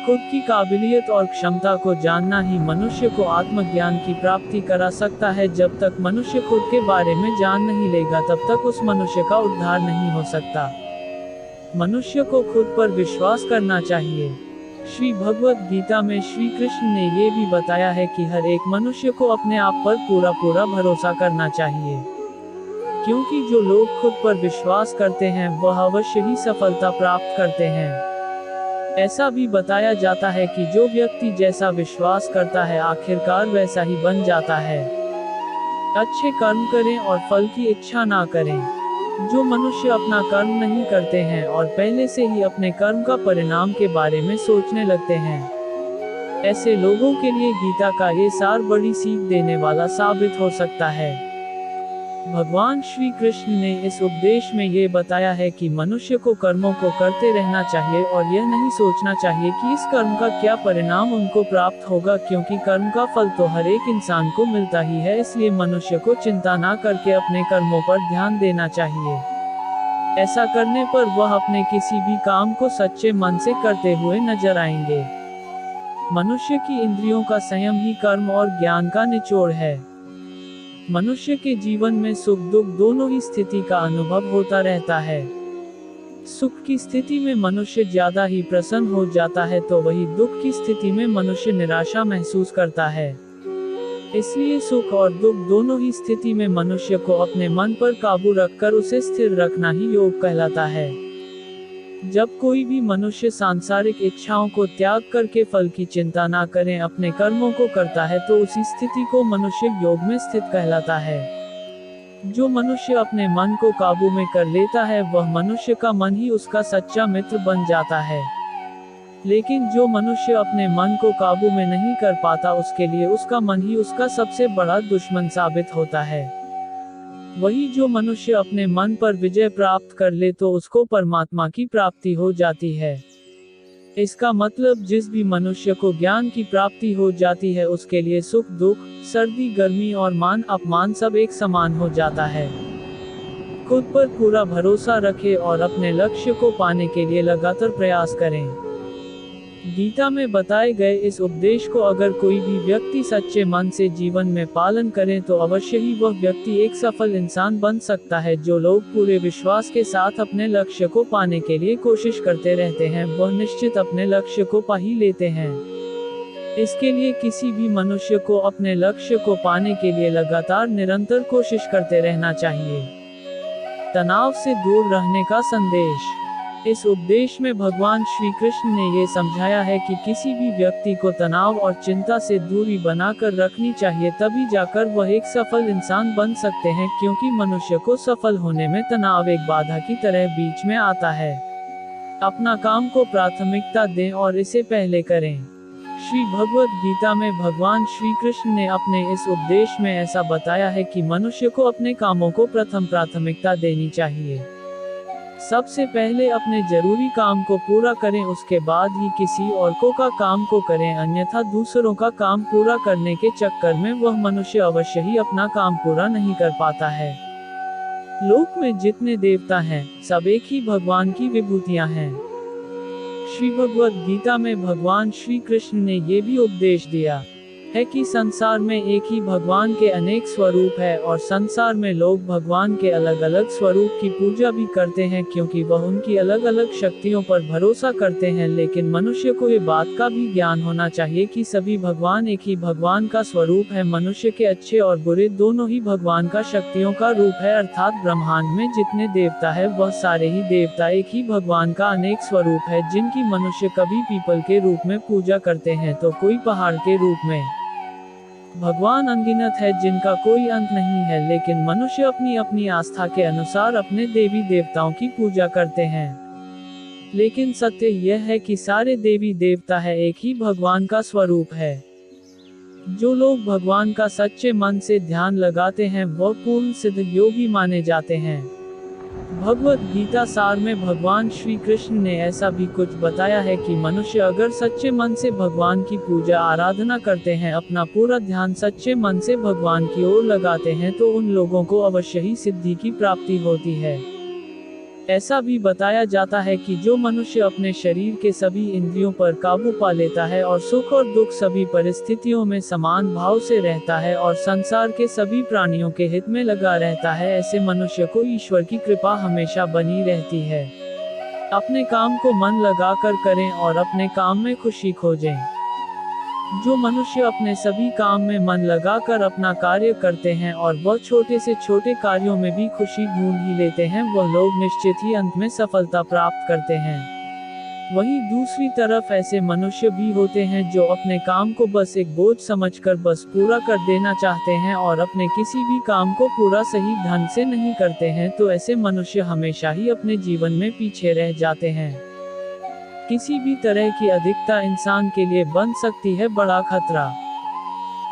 खुद की काबिलियत और क्षमता को जानना ही मनुष्य को आत्मज्ञान की प्राप्ति करा सकता है। जब तक मनुष्य खुद के बारे में जान नहीं लेगा तब तक उस मनुष्य का उद्धार नहीं हो सकता। मनुष्य को खुद पर विश्वास करना चाहिए। श्री भगवत गीता में श्री कृष्ण ने ये भी बताया है कि हर एक मनुष्य को अपने आप पर पूरा भरोसा करना चाहिए, क्योंकि जो लोग खुद पर विश्वास करते हैं वह अवश्य ही सफलता प्राप्त करते हैं। ऐसा भी बताया जाता है कि जो व्यक्ति जैसा विश्वास करता है आखिरकार वैसा ही बन जाता है। अच्छे कर्म करें और फल की इच्छा ना करें। जो मनुष्य अपना कर्म नहीं करते हैं और पहले से ही अपने कर्म का परिणाम के बारे में सोचने लगते हैं, ऐसे लोगों के लिए गीता का ये सार बड़ी सीख देने वाला साबित हो सकता है। भगवान श्री कृष्ण ने इस उपदेश में ये बताया है कि मनुष्य को कर्मों को करते रहना चाहिए और यह नहीं सोचना चाहिए कि इस कर्म का क्या परिणाम उनको प्राप्त होगा, क्योंकि कर्म का फल तो हर एक इंसान को मिलता ही है। इसलिए मनुष्य को चिंता ना करके अपने कर्मों पर ध्यान देना चाहिए। ऐसा करने पर वह अपने किसी भी काम को सच्चे मन से करते हुए नजर आएंगे। मनुष्य की इंद्रियों का संयम ही कर्म और ज्ञान का निचोड़ है। मनुष्य के जीवन में सुख दुख दोनों ही स्थिति का अनुभव होता रहता है। सुख की स्थिति में मनुष्य ज्यादा ही प्रसन्न हो जाता है तो वही दुख की स्थिति में मनुष्य निराशा महसूस करता है। इसलिए सुख और दुख दोनों ही स्थिति में मनुष्य को अपने मन पर काबू रखकर उसे स्थिर रखना ही योग कहलाता है। जब कोई भी मनुष्य सांसारिक इच्छाओं को त्याग करके फल की चिंता ना करें अपने कर्मों को करता है तो उसी स्थिति को मनुष्य योग में स्थित कहलाता है। जो मनुष्य अपने मन को काबू में कर लेता है वह मनुष्य का मन ही उसका सच्चा मित्र बन जाता है। लेकिन जो मनुष्य अपने मन को काबू में नहीं कर पाता उसके लिए उसका मन ही उसका सबसे बड़ा दुश्मन साबित होता है। वही जो मनुष्य अपने मन पर विजय प्राप्त कर ले तो उसको परमात्मा की प्राप्ति हो जाती है। इसका मतलब जिस भी मनुष्य को ज्ञान की प्राप्ति हो जाती है उसके लिए सुख दुख, सर्दी गर्मी और मान अपमान सब एक समान हो जाता है। खुद पर पूरा भरोसा रखें और अपने लक्ष्य को पाने के लिए लगातार प्रयास करें। गीता में बताए गए इस उपदेश को अगर कोई भी व्यक्ति सच्चे मन से जीवन में पालन करे तो अवश्य ही वह व्यक्ति एक सफल इंसान बन सकता है। जो लोग पूरे विश्वास के साथ अपने लक्ष्य को पाने के लिए कोशिश करते रहते हैं वह निश्चित अपने लक्ष्य को पा ही लेते हैं। इसके लिए किसी भी मनुष्य को अपने लक्ष्य को पाने के लिए लगातार निरंतर कोशिश करते रहना चाहिए। तनाव से दूर रहने का संदेश। इस उपदेश में भगवान श्री कृष्ण ने ये समझाया है कि किसी भी व्यक्ति को तनाव और चिंता से दूरी बनाकर रखनी चाहिए, तभी जाकर वह एक सफल इंसान बन सकते हैं, क्योंकि मनुष्य को सफल होने में तनाव एक बाधा की तरह बीच में आता है। अपना काम को प्राथमिकता दें और इसे पहले करें। श्री भगवद गीता में भगवान श्री कृष्ण ने अपने इस उपदेश में ऐसा बताया है कि मनुष्य को अपने कामों को प्रथम प्राथमिकता देनी चाहिए। सबसे पहले अपने जरूरी काम को पूरा करें, उसके बाद ही किसी और का काम को करें, अन्यथा दूसरों का काम पूरा करने के चक्कर में वह मनुष्य अवश्य ही अपना काम पूरा नहीं कर पाता है। लोक में जितने देवता हैं, सब एक ही भगवान की विभूतियां हैं। श्री भगवद गीता में भगवान श्री कृष्ण ने ये भी उपदेश दिया है कि संसार में एक ही भगवान के अनेक स्वरूप है और संसार में लोग भगवान के अलग अलग स्वरूप की पूजा भी करते हैं, क्योंकि वह उनकी अलग अलग शक्तियों पर भरोसा करते हैं। लेकिन मनुष्य को ये बात का भी ज्ञान होना चाहिए कि सभी भगवान एक ही भगवान का स्वरूप है। मनुष्य के अच्छे और बुरे दोनों ही भगवान का शक्तियों का रूप है, अर्थात ब्रह्मांड में जितने देवता है वह सारे ही देवता एक ही भगवान का अनेक स्वरूप है, जिनकी मनुष्य कभी पीपल के रूप में पूजा करते हैं तो कोई पहाड़ के रूप में। भगवान अनगिनत है जिनका कोई अंत नहीं है, लेकिन मनुष्य अपनी अपनी आस्था के अनुसार अपने देवी देवताओं की पूजा करते हैं। लेकिन सत्य यह है कि सारे देवी देवता है एक ही भगवान का स्वरूप है। जो लोग भगवान का सच्चे मन से ध्यान लगाते हैं वह पूर्ण सिद्ध योगी माने जाते हैं। भगवद गीता सार में भगवान श्री कृष्ण ने ऐसा भी कुछ बताया है कि मनुष्य अगर सच्चे मन से भगवान की पूजा आराधना करते हैं, अपना पूरा ध्यान सच्चे मन से भगवान की ओर लगाते हैं, तो उन लोगों को अवश्य ही सिद्धि की प्राप्ति होती है। ऐसा भी बताया जाता है कि जो मनुष्य अपने शरीर के सभी इंद्रियों पर काबू पा लेता है और सुख और दुख सभी परिस्थितियों में समान भाव से रहता है और संसार के सभी प्राणियों के हित में लगा रहता है, ऐसे मनुष्य को ईश्वर की कृपा हमेशा बनी रहती है। अपने काम को मन लगाकर करें और अपने काम में खुशी खोजें। जो मनुष्य अपने सभी काम में मन लगाकर अपना कार्य करते हैं और वह छोटे से छोटे कार्यों में भी खुशी ढूंढ ही लेते हैं, वह लोग निश्चित ही अंत में सफलता प्राप्त करते हैं। वहीं दूसरी तरफ ऐसे मनुष्य भी होते हैं जो अपने काम को बस एक बोझ समझकर बस पूरा कर देना चाहते हैं और अपने किसी भी काम को पूरा सही ढंग से नहीं करते हैं, तो ऐसे मनुष्य हमेशा ही अपने जीवन में पीछे रह जाते हैं। किसी भी तरह की अधिकता इंसान के लिए बन सकती है बड़ा खतरा।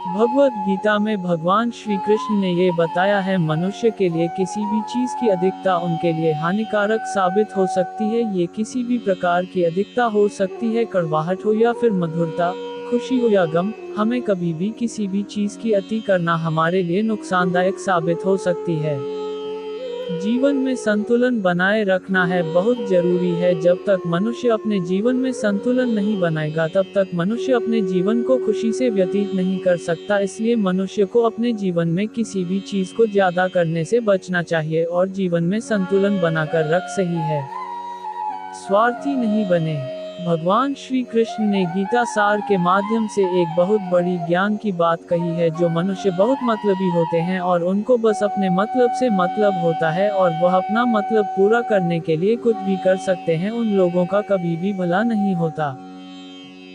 भगवद गीता में भगवान श्री कृष्ण ने ये बताया है, मनुष्य के लिए किसी भी चीज की अधिकता उनके लिए हानिकारक साबित हो सकती है। ये किसी भी प्रकार की अधिकता हो सकती है, कड़वाहट हो या फिर मधुरता, खुशी हो या गम। हमें कभी भी किसी भी चीज की अति करना हमारे लिए नुकसानदायक साबित हो सकती है। जीवन में संतुलन बनाए रखना है बहुत जरूरी है। जब तक मनुष्य अपने जीवन में संतुलन नहीं बनाएगा तब तक मनुष्य अपने जीवन को खुशी से व्यतीत नहीं कर सकता। इसलिए मनुष्य को अपने जीवन में किसी भी चीज को ज्यादा करने से बचना चाहिए और जीवन में संतुलन बनाकर रख सही है। स्वार्थी नहीं बने। भगवान श्री कृष्ण ने गीता सार के माध्यम से एक बहुत बड़ी ज्ञान की बात कही है। जो मनुष्य बहुत मतलबी होते हैं और उनको बस अपने मतलब से मतलब होता है और वह अपना मतलब पूरा करने के लिए कुछ भी कर सकते हैं, उन लोगों का कभी भी भला नहीं होता।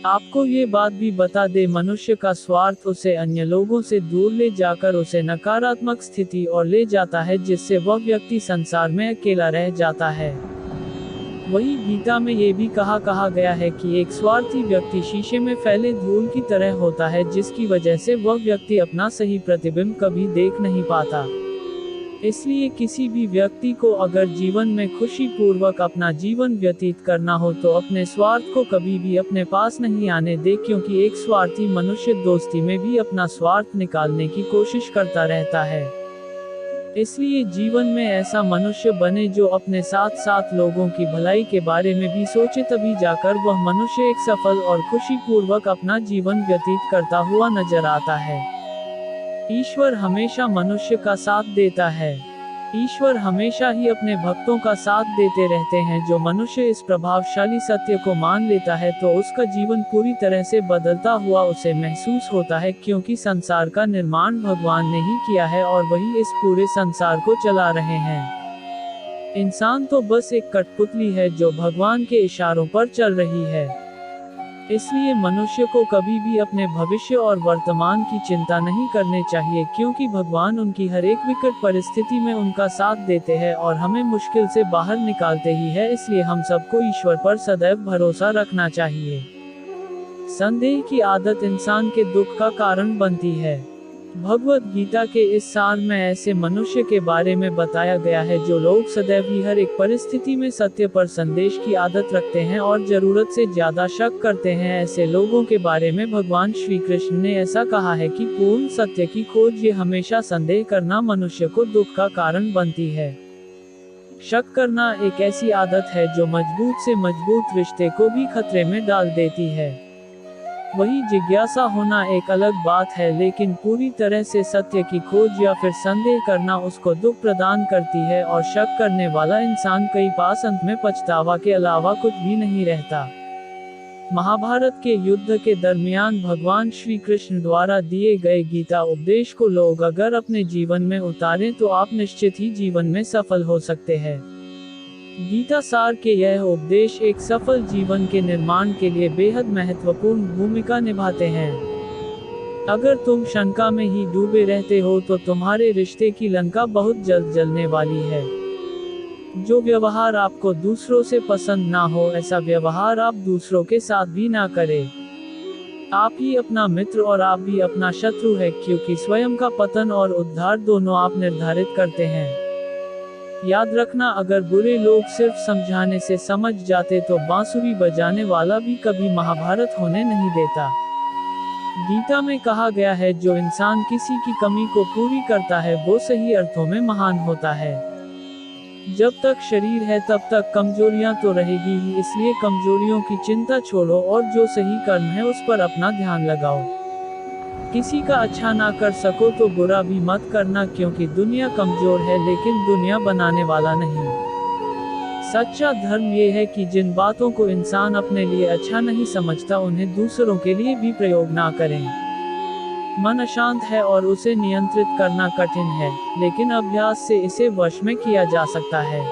आपको ये बात भी बता दे, मनुष्य का स्वार्थ उसे अन्य लोगों से दूर ले जाकर उसे नकारात्मक स्थिति और ले जाता है, जिससे वह व्यक्ति संसार में अकेला रह जाता है। वही गीता में ये भी कहा गया है कि एक स्वार्थी व्यक्ति शीशे में फैले धूल की तरह होता है, जिसकी वजह से वह व्यक्ति अपना सही प्रतिबिंब कभी देख नहीं पाता। इसलिए किसी भी व्यक्ति को अगर जीवन में खुशी पूर्वक अपना जीवन व्यतीत करना हो तो अपने स्वार्थ को कभी भी अपने पास नहीं आने दे, क्योंकि एक स्वार्थी मनुष्य दोस्ती में भी अपना स्वार्थ निकालने की कोशिश करता रहता है। इसलिए जीवन में ऐसा मनुष्य बने जो अपने साथ साथ लोगों की भलाई के बारे में भी सोचे, तभी जाकर वह मनुष्य एक सफल और खुशी पूर्वक अपना जीवन व्यतीत करता हुआ नजर आता है। ईश्वर हमेशा मनुष्य का साथ देता है। ईश्वर हमेशा ही अपने भक्तों का साथ देते रहते हैं। जो मनुष्य इस प्रभावशाली सत्य को मान लेता है तो उसका जीवन पूरी तरह से बदलता हुआ उसे महसूस होता है, क्योंकि संसार का निर्माण भगवान ने ही किया है और वही इस पूरे संसार को चला रहे हैं। इंसान तो बस एक कठपुतली है जो भगवान के इशारों पर चल रही है। इसलिए मनुष्य को कभी भी अपने भविष्य और वर्तमान की चिंता नहीं करनी चाहिए, क्योंकि भगवान उनकी हर एक विकट परिस्थिति में उनका साथ देते हैं और हमें मुश्किल से बाहर निकालते ही है। इसलिए हम सबको ईश्वर पर सदैव भरोसा रखना चाहिए। संदेह की आदत इंसान के दुख का कारण बनती है। भगवत गीता के इस सार में ऐसे मनुष्य के बारे में बताया गया है जो लोग सदैव ही हर एक परिस्थिति में सत्य पर संदेश की आदत रखते हैं और जरूरत से ज्यादा शक करते हैं। ऐसे लोगों के बारे में भगवान श्री कृष्ण ने ऐसा कहा है कि पूर्ण सत्य की खोज ये हमेशा संदेह करना मनुष्य को दुख का कारण बनती है। शक करना एक ऐसी आदत है जो मजबूत से मजबूत रिश्ते को भी खतरे में डाल देती है। वही जिज्ञासा होना एक अलग बात है, लेकिन पूरी तरह से सत्य की खोज या फिर संदेह करना उसको दुख प्रदान करती है और शक करने वाला इंसान कई पास अंत में पछतावा के अलावा कुछ भी नहीं रहता। महाभारत के युद्ध के दरमियान भगवान श्री कृष्ण द्वारा दिए गए गीता उपदेश को लोग अगर अपने जीवन में उतारें तो आप निश्चित ही जीवन में सफल हो सकते हैं। गीता सार के यह उपदेश एक सफल जीवन के निर्माण के लिए बेहद महत्वपूर्ण भूमिका निभाते हैं। अगर तुम शंका में ही डूबे रहते हो तो तुम्हारे रिश्ते की लंका बहुत जल्द जलने वाली है। जो व्यवहार आपको दूसरों से पसंद ना हो, ऐसा व्यवहार आप दूसरों के साथ भी ना करें। आप ही अपना मित्र और आप भी अपना शत्रु है, क्योंकि स्वयं का पतन और उद्धार दोनों आप निर्धारित करते हैं। याद रखना, अगर बुरे लोग सिर्फ समझाने से समझ जाते तो बांसुरी बजाने वाला भी कभी महाभारत होने नहीं देता। गीता में कहा गया है, जो इंसान किसी की कमी को पूरी करता है वो सही अर्थों में महान होता है। जब तक शरीर है तब तक कमजोरियां तो रहेगी ही, इसलिए कमजोरियों की चिंता छोड़ो और जो सही कर्म है उस पर अपना ध्यान लगाओ। किसी का अच्छा ना कर सको तो बुरा भी मत करना, क्योंकि दुनिया कमजोर है लेकिन दुनिया बनाने वाला नहीं। सच्चा धर्म ये है कि जिन बातों को इंसान अपने लिए अच्छा नहीं समझता उन्हें दूसरों के लिए भी प्रयोग ना करें। मन अशांत है और उसे नियंत्रित करना कठिन है, लेकिन अभ्यास से इसे वश में किया जा सकता है।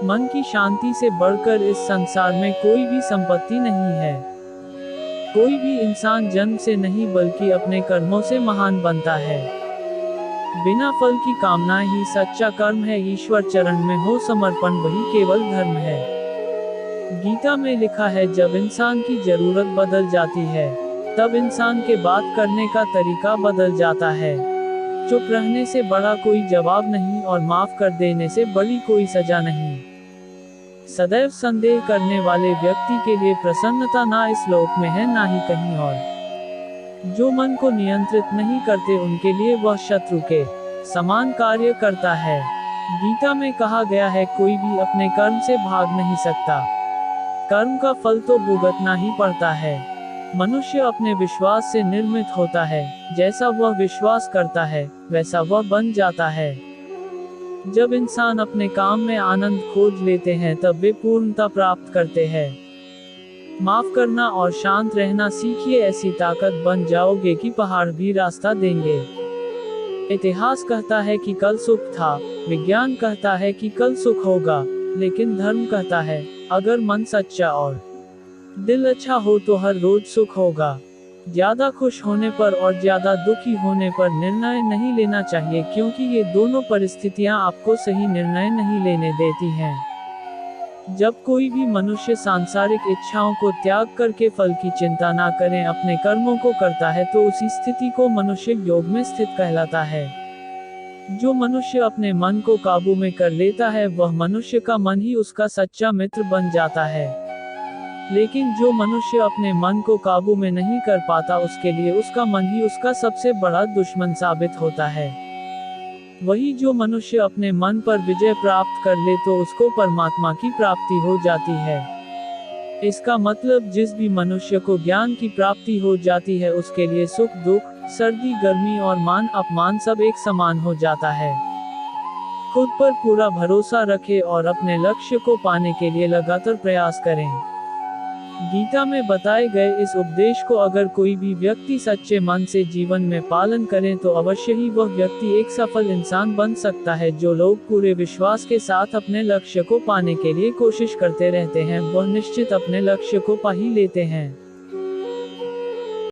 मन की शांति से बढ़कर इस संसार में कोई भी संपत्ति नहीं है। कोई भी इंसान जन्म से नहीं बल्कि अपने कर्मों से महान बनता है। बिना फल की कामना ही सच्चा कर्म है। ईश्वर चरण में हो समर्पण वही केवल धर्म है। गीता में लिखा है, जब इंसान की जरूरत बदल जाती है तब इंसान के बात करने का तरीका बदल जाता है। चुप रहने से बड़ा कोई जवाब नहीं और माफ कर देने से बड़ी कोई सजा नहीं। सदैव संदेह करने वाले व्यक्ति के लिए प्रसन्नता ना इस लोक में है ना ही कहीं और। जो मन को नियंत्रित नहीं करते उनके लिए वह शत्रु के समान कार्य करता है। गीता में कहा गया है, कोई भी अपने कर्म से भाग नहीं सकता। कर्म का फल तो भुगतना ही पड़ता है। मनुष्य अपने विश्वास से निर्मित होता है। जैसा वह विश्वास करता है वैसा वह बन जाता है। जब इंसान अपने काम में आनंद खोज लेते हैं तब वे पूर्णता प्राप्त करते हैं। माफ करना और शांत रहना सीखिए, ऐसी ताकत बन जाओगे कि पहाड़ भी रास्ता देंगे। इतिहास कहता है कि कल सुख था, विज्ञान कहता है कि कल सुख होगा, लेकिन धर्म कहता है अगर मन सच्चा और दिल अच्छा हो तो हर रोज सुख होगा। ज्यादा खुश होने पर और ज्यादा दुखी होने पर निर्णय नहीं लेना चाहिए, क्योंकि ये दोनों परिस्थितियां आपको सही निर्णय नहीं लेने देती हैं। जब कोई भी मनुष्य सांसारिक इच्छाओं को त्याग करके फल की चिंता ना करें अपने कर्मों को करता है तो उसी स्थिति को मनुष्य योग में स्थित कहलाता है। जो मनुष्य अपने मन को काबू में कर लेता है वह मनुष्य का मन ही उसका सच्चा मित्र बन जाता है। लेकिन जो मनुष्य अपने मन को काबू में नहीं कर पाता उसके लिए उसका मन ही उसका सबसे बड़ा दुश्मन साबित होता है। वही जो मनुष्य अपने मन पर विजय प्राप्त कर ले तो उसको परमात्मा की प्राप्ति हो जाती है। इसका मतलब जिस भी मनुष्य को ज्ञान की प्राप्ति हो जाती है उसके लिए सुख दुख, सर्दी गर्मी और मान अपमान सब एक समान हो जाता है। खुद पर पूरा भरोसा रखें और अपने लक्ष्य को पाने के लिए लगातार प्रयास करें। गीता में बताए गए इस उपदेश को अगर कोई भी व्यक्ति सच्चे मन से जीवन में पालन करे तो अवश्य ही वह व्यक्ति एक सफल इंसान बन सकता है। जो लोग पूरे विश्वास के साथ अपने लक्ष्य को पाने के लिए कोशिश करते रहते हैं वह निश्चित अपने लक्ष्य को पा ही लेते हैं।